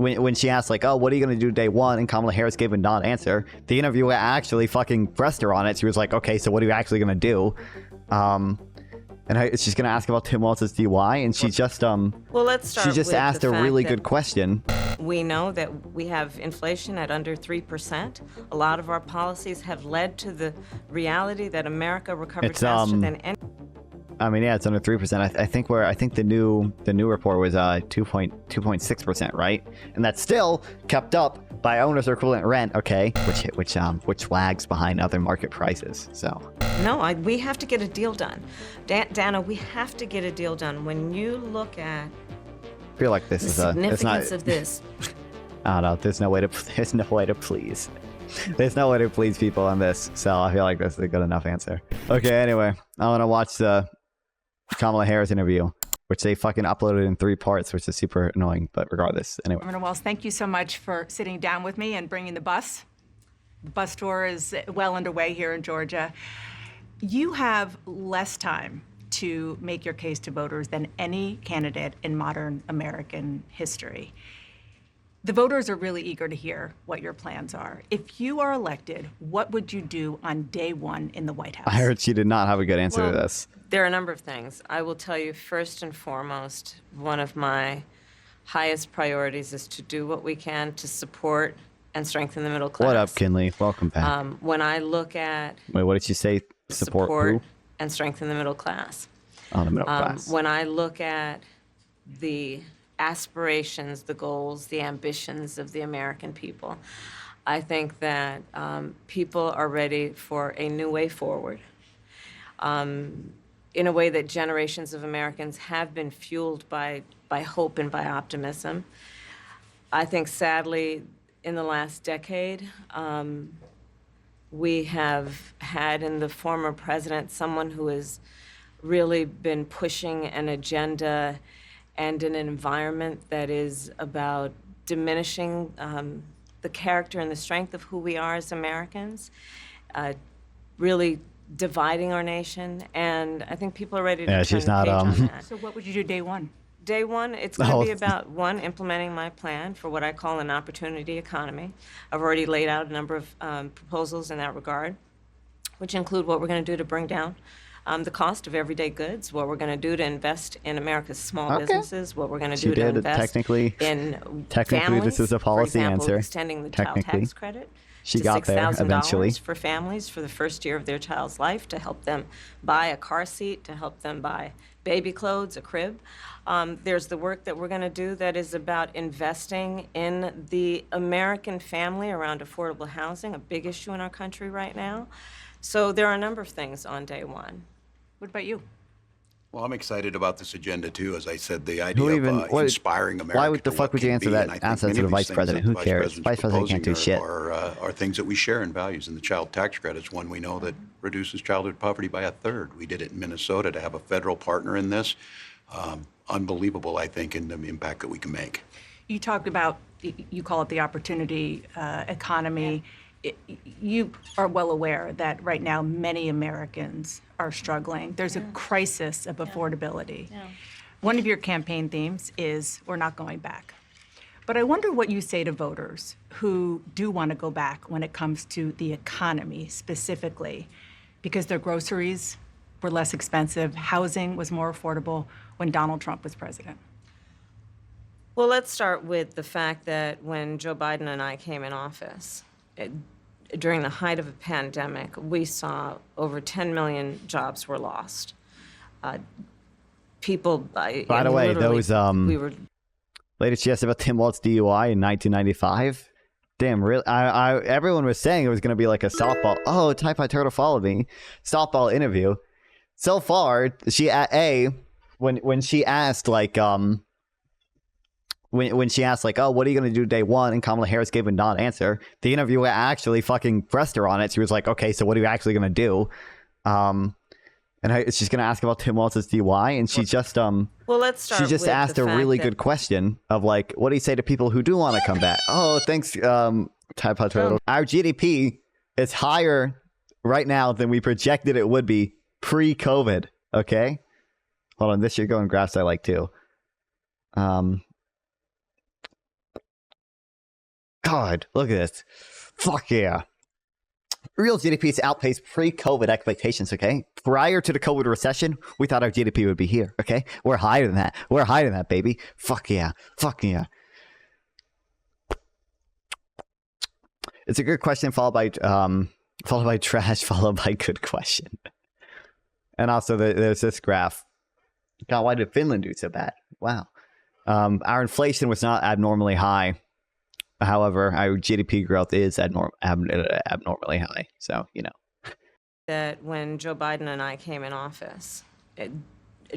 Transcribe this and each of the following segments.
when she asked like, oh, what are you gonna do day one, and Kamala Harris gave a non-answer, the interviewer actually fucking pressed her on it. She was like, okay, so what are you actually gonna do? And she's gonna ask about Tim Walz's DUI, and she just well, let's start. She just asked a really good question. We know that we have inflation at under 3%. A lot of our policies have led to the reality that America recovered faster than any. I mean, yeah, it's under 3%. I think the new report was 2.6%, right? And that's still kept up by owners equivalent rent, okay, which lags behind other market prices. So no, we have to get a deal done, Dana. We have to get a deal done. When you look at, I feel like this is significance of this. I don't know. There's no way to please. There's no way to please people on this. So I feel like this is a good enough answer. Okay, anyway, I want to watch the Kamala Harris interview, which they fucking uploaded in 3 parts, which is super annoying, but regardless, anyway. Governor Walz, thank you so much for sitting down with me and bringing the bus. The bus tour is well underway here in Georgia. You have less time to make your case to voters than any candidate in modern American history. The voters are really eager to hear what your plans are. If you are elected, what would you do on day one in the White House? I heard she did not have a good answer to this. There are a number of things. I will tell you, first and foremost, one of my highest priorities is to do what we can to support and strengthen the middle class. What up, Kinley? Welcome back. When I look at... Wait, what did you say? Support who? And strengthen the middle class. Oh, the middle class. When I look at the aspirations, the goals, the ambitions of the American people, I think that people are ready for a new way forward, in a way that generations of Americans have been fueled by hope and by optimism. I think, sadly, in the last decade, we have had in the former president someone who has really been pushing an agenda and in an environment that is about diminishing the character and the strength of who we are as Americans, really dividing our nation, and I think people are ready to turn the page on that. So what would you do day one? Day one, it's going to be about, one, implementing my plan for what I call an opportunity economy. I've already laid out a number of proposals in that regard, which include what we're going to do to bring down the cost of everyday goods, what we're going to do to invest in America's small businesses, what we're going to do to invest in families. This is a policy for example, answer. Extending the child tax credit She to got there eventually. $6,000 for families for the first year of their child's life, to help them buy a car seat, to help them buy baby clothes, a crib. There's the work that we're going to do that is about investing in the American family around affordable housing, a big issue in our country right now. So there are a number of things on day one. What about you? Well, I'm excited about this agenda, too. As I said, the idea of inspiring America. Why would the fuck would you answer that answer to the vice president? Who cares? Vice president can't do shit. Are things that we share in values, and the child tax credit is one we know that reduces childhood poverty by 1/3. We did it in Minnesota to have a federal partner in this. Unbelievable, I think, in the impact that we can make. You talked about, you call it the opportunity economy. You are well aware that right now many Americans are struggling. There's a crisis of affordability. One of your campaign themes is we're not going back. But I wonder what you say to voters who do want to go back when it comes to the economy specifically, because their groceries were less expensive, housing was more affordable when Donald Trump was president. Well, let's start with the fact that when Joe Biden and I came in office, during the height of a pandemic, we saw over 10 million jobs were lost. People, by the way, those we were. Latest she asked about Tim Walz DUI in 1995. Damn, really? Everyone was saying it was going to be like a softball. Oh, Type I Turtle followed me. Softball interview. So far, when she asked like when she asked like, oh, what are you going to do day one, and Kamala Harris gave a non-answer, the interviewer actually fucking pressed her on it. She was like, okay, so what are you actually going to do? And she's going to ask about Tim Walz's DUI, and she just well, let's start. She just asked a really good question of like, what do you say to people who do want to come back? Oh, thanks, Type Turtle. Our GDP is higher right now than we projected it would be pre-COVID. Okay, hold on, this should go in graphs I like too. God, look at this. Fuck yeah. Real GDP's outpaced pre-COVID expectations, okay? Prior to the COVID recession, we thought our GDP would be here, okay? We're higher than that. We're higher than that, baby. Fuck yeah. Fuck yeah. It's a good question followed by trash, followed by good question. And also there's this graph. God, why did Finland do so bad? Wow. Our inflation was not abnormally high. However, our GDP growth is abnormally high. So, you know. That when Joe Biden and I came in office,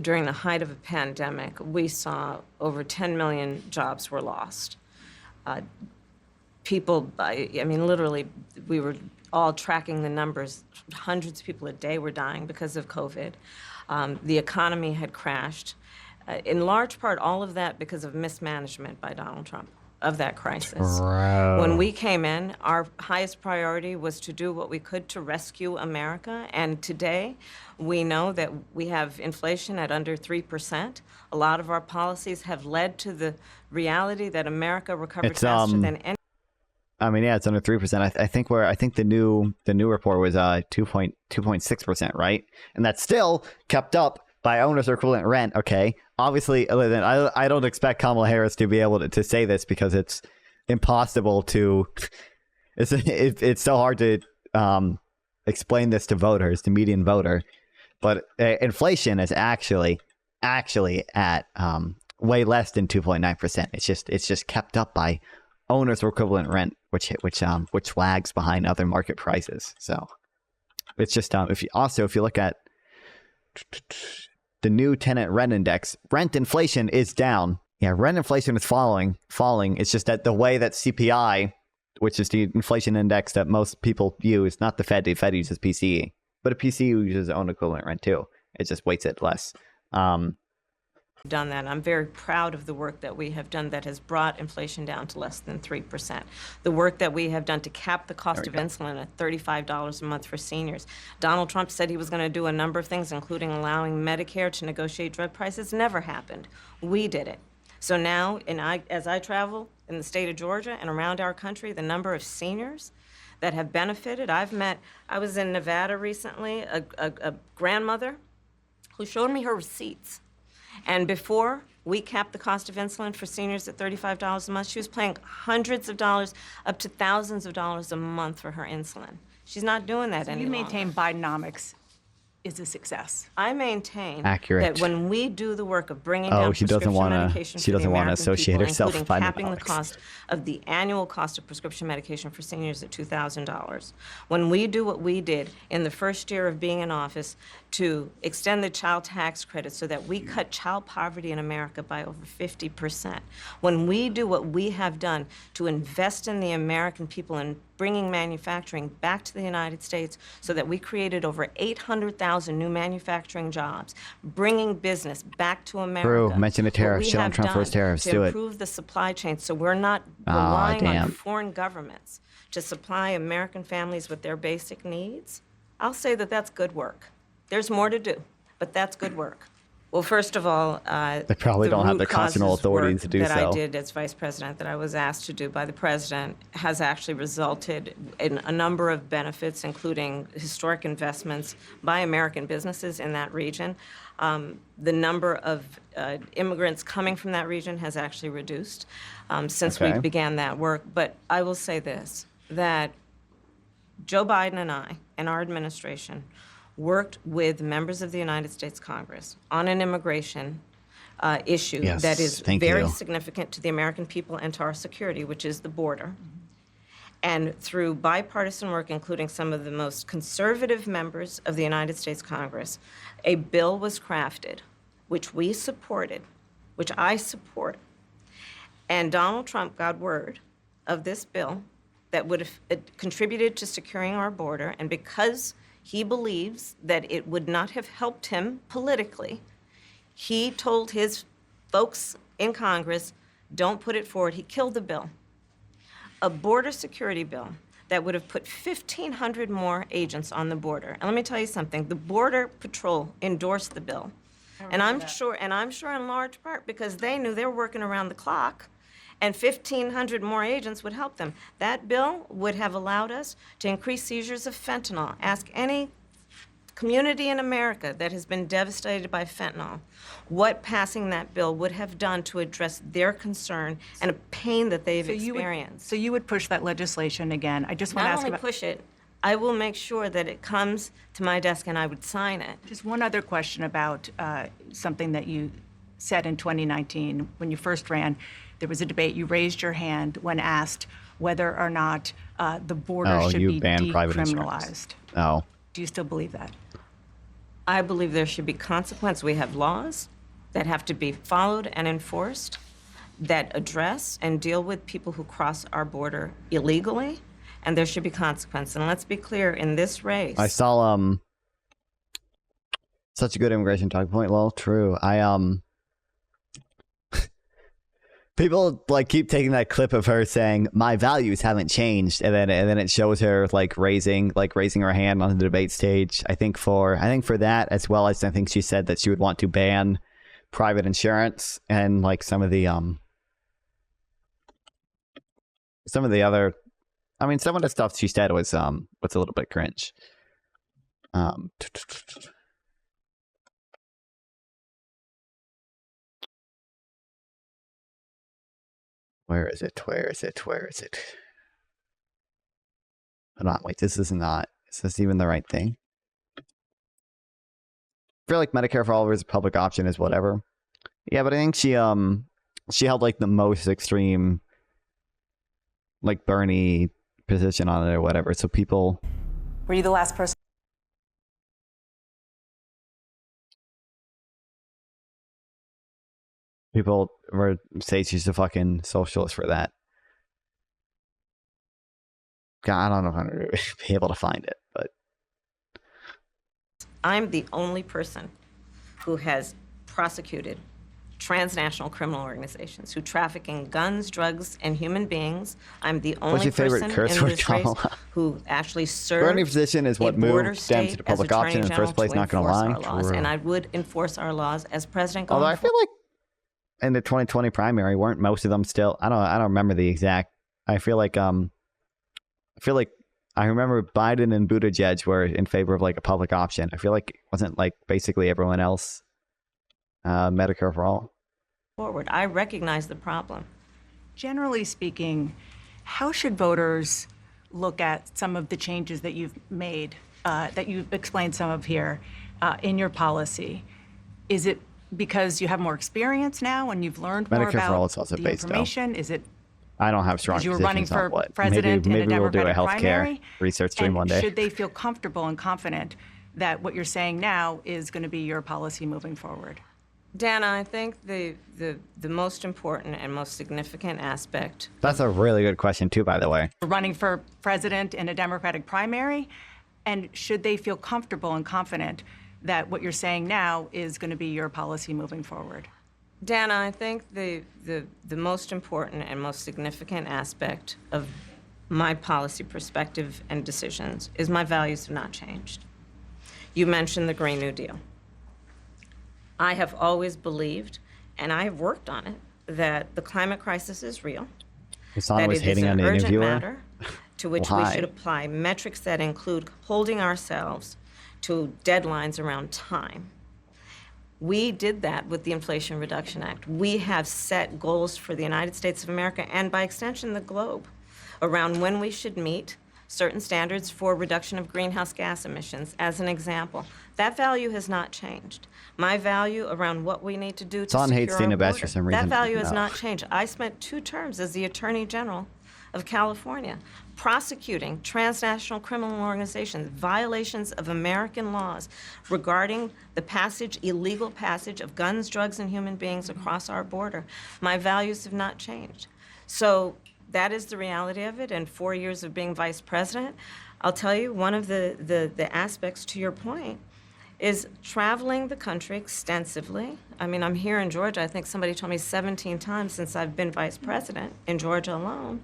during the height of a pandemic, we saw over 10 million jobs were lost. People, I mean, literally, we were all tracking the numbers. Hundreds of people a day were dying because of COVID. The economy had crashed. In large part, all of that because of mismanagement by Donald Trump of that crisis. Bro. When we came in, our highest priority was to do what we could to rescue America. And today, we know that we have inflation at under 3%. A lot of our policies have led to the reality that America recovered faster than any. I mean, yeah, it's under 3%. I think the new report was 2.6%, right? And that's still kept up by owners equivalent rent. Okay, obviously, I don't expect Kamala Harris to be able to say this because it's impossible to. It's so hard to explain this to voters, the median voter. But inflation is actually at way less than 2.9%. It's just kept up by owners equivalent rent, which lags behind other market prices. So it's just if you look at the new tenant rent index, rent inflation is down. Yeah, rent inflation is falling. It's just that the way that CPI, which is the inflation index that most people use, not the Fed uses PCE, but a PCE uses own equivalent rent too. It just weights it less. Done that. I'm very proud of the work that we have done that has brought inflation down to less than 3%. The work that we have done to cap the cost of insulin at $35 a month for seniors. Donald Trump said he was going to do a number of things, including allowing Medicare to negotiate drug prices. Never happened. We did it. So now, as I travel in the state of Georgia and around our country, the number of seniors that have benefited. I was in Nevada recently, a grandmother who showed me her receipts. And before we capped the cost of insulin for seniors at $35 a month, she was paying hundreds of dollars, up to thousands of dollars a month for her insulin. She's not doing that any longer. You maintain Bidenomics is a success. I maintain Accurate. that when we do the work of bringing down prescription medication she for doesn't the want to American associate people, herself with including capping the Bidenomics. cost of the annual cost of prescription medication for seniors at $2,000. When we do what we did in the first year of being in office to extend the child tax credit so that we cut child poverty in America by over 50%. When we do what we have done to invest in the American people and bringing manufacturing back to the United States so that we created over 800,000 new manufacturing jobs, bringing business back to America. True. Mention the tariffs. Shit on Trump for his tariffs. Do it. To improve the supply chain so we're not relying on foreign governments to supply American families with their basic needs. I'll say that that's good work. There's more to do, but that's good work. Well, first of all, they probably don't have the constitutional authority to do that so. I did as vice president, that I was asked to do by the president, has actually resulted in a number of benefits, including historic investments by American businesses in that region. The number of immigrants coming from that region has actually reduced since we began that work. But I will say this, that Joe Biden and I and our administration worked with members of the United States Congress on an immigration issue that is very significant to the American people and to our security, which is the border. And through bipartisan work, including some of the most conservative members of the United States Congress, a bill was crafted, which we supported, which I support. And Donald Trump got word of this bill that would have contributed to securing our border, and because he believes that it would not have helped him politically, he told his folks in Congress, don't put it forward. He killed the bill. A border security bill that would have put 1,500 more agents on the border. And let me tell you something, the Border Patrol endorsed the bill. And I'm sure in large part because they knew they were working around the clock And 1,500 more agents would help them. That bill would have allowed us to increase seizures of fentanyl. Ask any community in America that has been devastated by fentanyl what passing that bill would have done to address their concern and a pain that they've experienced. So you would push that legislation again. I just want to Not ask only about push it, I will make sure that it comes to my desk and I would sign it. just one other question about something that you said in 2019 when you first ran. There was a debate. You raised your hand when asked whether or not the border should you be banned private insurance. decriminalized. Oh. Do you still believe that? I believe there should be consequence. We have laws that have to be followed and enforced that address and deal with people who cross our border illegally, and there should be consequence. And let's be clear, in this race, I saw such a good immigration talking point. Well, true. People like keep taking that clip of her saying my values haven't changed, and then it shows her like raising her hand on the debate stage. I think for that, as well as I think she said that she would want to ban private insurance and like some of the other. I mean, some of the stuff she said was a little bit cringe. Where is it? Hold on, wait, is this even the right thing? I feel like Medicare for all is a public option is whatever. Yeah, but I think she held like the most extreme like Bernie position on it or whatever. So people Were you the last person? were say she's a fucking socialist for that. God, I don't know if I'm gonna be able to find it, but I'm the only person who has prosecuted transnational criminal organizations who traffic in guns, drugs, and human beings. I'm the only your favorite person curse in word, this race Kamala? who actually served Bernie's position is what a border moved them to state the public as option in the Attorney first place, General not gonna to lie. enforce our laws, True. and I would enforce our laws as president going Although I forward. feel like in the 2020 primary, weren't most of them still? I don't remember the exact. I feel like I remember Biden and Buttigieg were in favor of like a public option. I feel like it wasn't like basically everyone else Medicare for all. Forward. I recognize the problem. Generally speaking, how should voters look at some of the changes that you've made, that you've explained some of here in your policy? Is it because you have more experience now and you've learned more Medicare for all about is also the based, though. information? Is it I don't have strong because you were positions running on for what. president maybe in a we'll do a Democratic healthcare primary? research stream And one day. should they feel comfortable and confident that what you're saying now is going to be your policy moving forward? Dana, I think the most important and most significant aspect. That's a really good question too, by the way. Running for president in a Democratic primary, and should they feel comfortable and confident that what you're saying now is going to be your policy moving forward? Dana, I think the most important and most significant aspect of my policy perspective and decisions is my values have not changed. You mentioned the Green New Deal. I have always believed, and I have worked on it, that the climate crisis is real. Hassan that was it is hating an on the urgent interviewer. matter to which we Why? should apply metrics that include holding ourselves to deadlines around time. We did that with the Inflation Reduction Act. We have set goals for the United States of America and by extension the globe around when we should meet certain standards for reduction of greenhouse gas emissions, as an example. That value has not changed. My value around what we need to do to Son secure hates our Dana Bash border, for some reason. that value has No. not changed. I spent 2 terms as the Attorney General of California prosecuting transnational criminal organizations, violations of American laws regarding the illegal passage of guns, drugs, and human beings across our border. My values have not changed. So that is the reality of it. In 4 years of being vice president, I'll tell you, one of the aspects to your point is traveling the country extensively. I mean, I'm here in Georgia. I think somebody told me 17 times since I've been vice president in Georgia alone.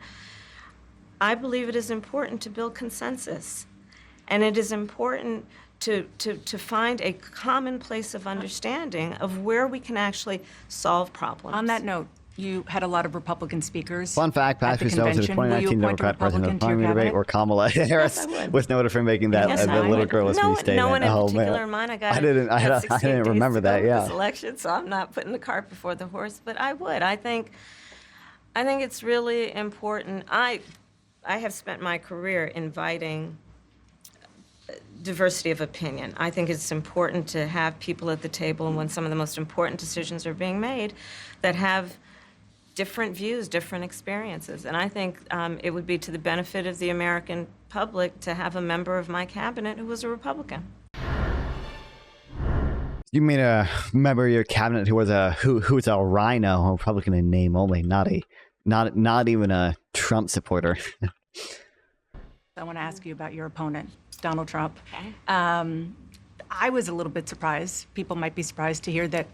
I believe it is important to build consensus. And it is important to find a common place of understanding of where we can actually solve problems. On that note, You had a lot of Republican speakers. Fun fact, at the Patrick Jones, the convention. Will you 2019 appoint a Democratic president of Republican the to your parliamentary debate cabinet? where Kamala Harris I would. was noted for making that Yes, the I little would. girl was no, me statement. no one in Oh, particular man. in mind. I got. I didn't got 16 didn't days remember to go that, with yeah. This election, so I'm not putting the cart before the horse. But I would. I think it's really important. I have spent my career inviting diversity of opinion. I think it's important to have people at the table when some of the most important decisions are being made that have different views, different experiences. And I think it would be to the benefit of the American public to have a member of my cabinet who was a Republican. You mean a member of your cabinet who was who's a rhino, a Republican in name only, not even a Trump supporter. I want to ask you about your opponent, Donald Trump. Okay. I was a little bit surprised. People might be surprised to hear that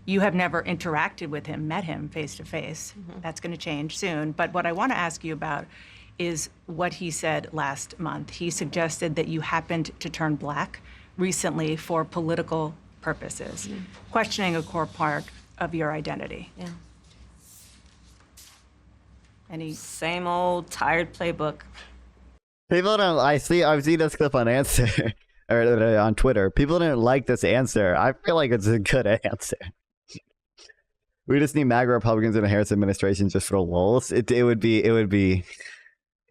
you have never interacted with him, met him face to face. That's going to change soon. But what I want to ask you about is what he said last month. He suggested that you happened to turn black recently for political purposes, questioning a core part of your identity. Yeah. Any Same old tired playbook. People don't. I've seen this clip on Answer or on Twitter. People didn't like this answer. I feel like it's a good answer. We just need MAGA Republicans in a Harris administration just for lulz. It would be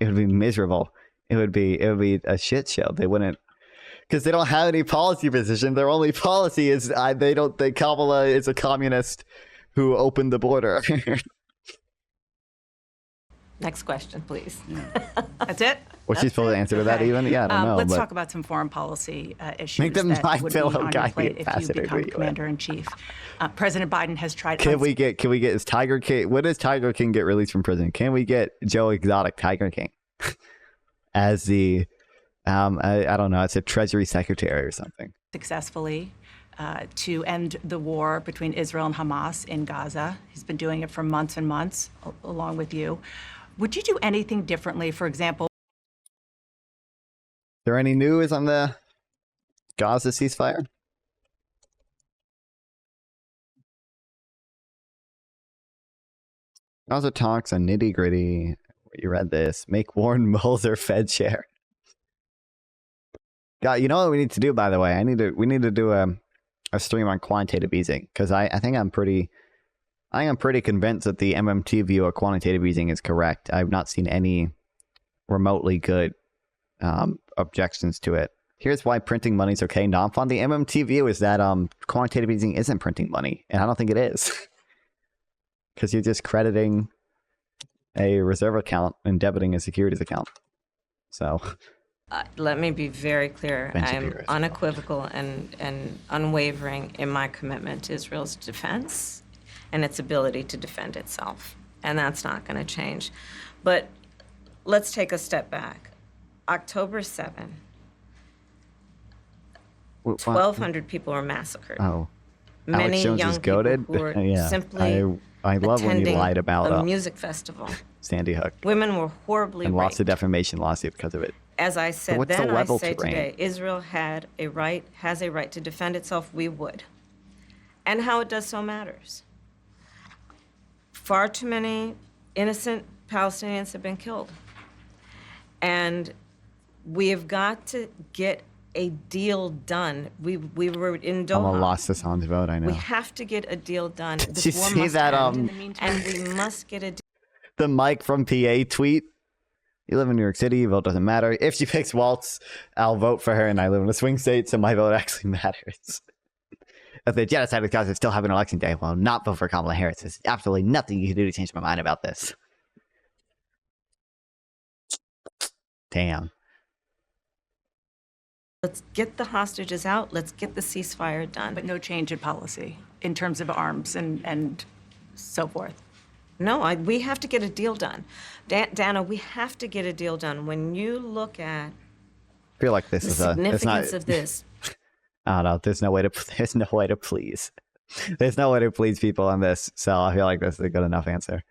miserable. It would be a shit show. They wouldn't, because they don't have any policy position. Their only policy is they don't think Kamala is a communist who opened the border. Next question, please. That's it? Was she supposed to answer to that even? Yeah, I don't know. Let's but talk about some foreign policy issues Make them that my would be fellow on guy your plate if you ambassador become to UN. commander-in-chief. President Biden has tried... Can we get is Tiger King? When does Tiger King get released from prison? Can we get Joe Exotic Tiger King as the I don't know, it's a Treasury Secretary or something? successfully to end the war between Israel and Hamas in Gaza. He's been doing it for months and months, along with you. Would you do anything differently, for example? Is there any news on the Gaza ceasefire? Gaza talks on nitty gritty. You read this. Make Warren Mulzer Fed chair. God, you know what we need to do, by the way? We need to do a stream on quantitative easing, because I think I'm pretty convinced that the MMT view of quantitative easing is correct. I've not seen any remotely good objections to it. Here's why printing money is okay. Nonfon, the MMT view is that quantitative easing isn't printing money, and I don't think it is, because you're just crediting a reserve account and debiting a securities account. So. Let me be very clear. Ben I'm Shapiro. unequivocal and unwavering in my commitment to Israel's defense and its ability to defend itself. And that's not going to change. But let's take a step back. October 7, 1,200 people were massacred. Oh. Many Alex Jones young is people goated. who were Yeah. simply I love when you attending lied about a music festival. Sandy Hook Women were horribly and lost a raped. defamation lawsuit because of it. As I said what's the then, I level say terrain? today, Israel has a right to defend itself. We would. And how it does so matters. Far too many innocent Palestinians have been killed. And we have got to get a deal done. We were in Doha. Almost lost the Sans vote, I know. We have to get a deal done. Did This you war see must that, end, and we must get a deal. The Mike from PA tweet. You live in New York City, your vote doesn't matter. If she picks Walz, I'll vote for her, and I live in a swing state, so my vote actually matters. If the genocide of Gaza still have an election day, well, not vote for Kamala Harris. There's absolutely nothing you can do to change my mind about this. Damn. Let's get the hostages out. Let's get the ceasefire done. But no change in policy in terms of arms and so forth. No, we have to get a deal done. Dana, we have to get a deal done. When you look at I feel like this the is a. It's not. significance of this, I don't know. There's no way to please. There's no way to please people on this. So I feel like this is a good enough answer.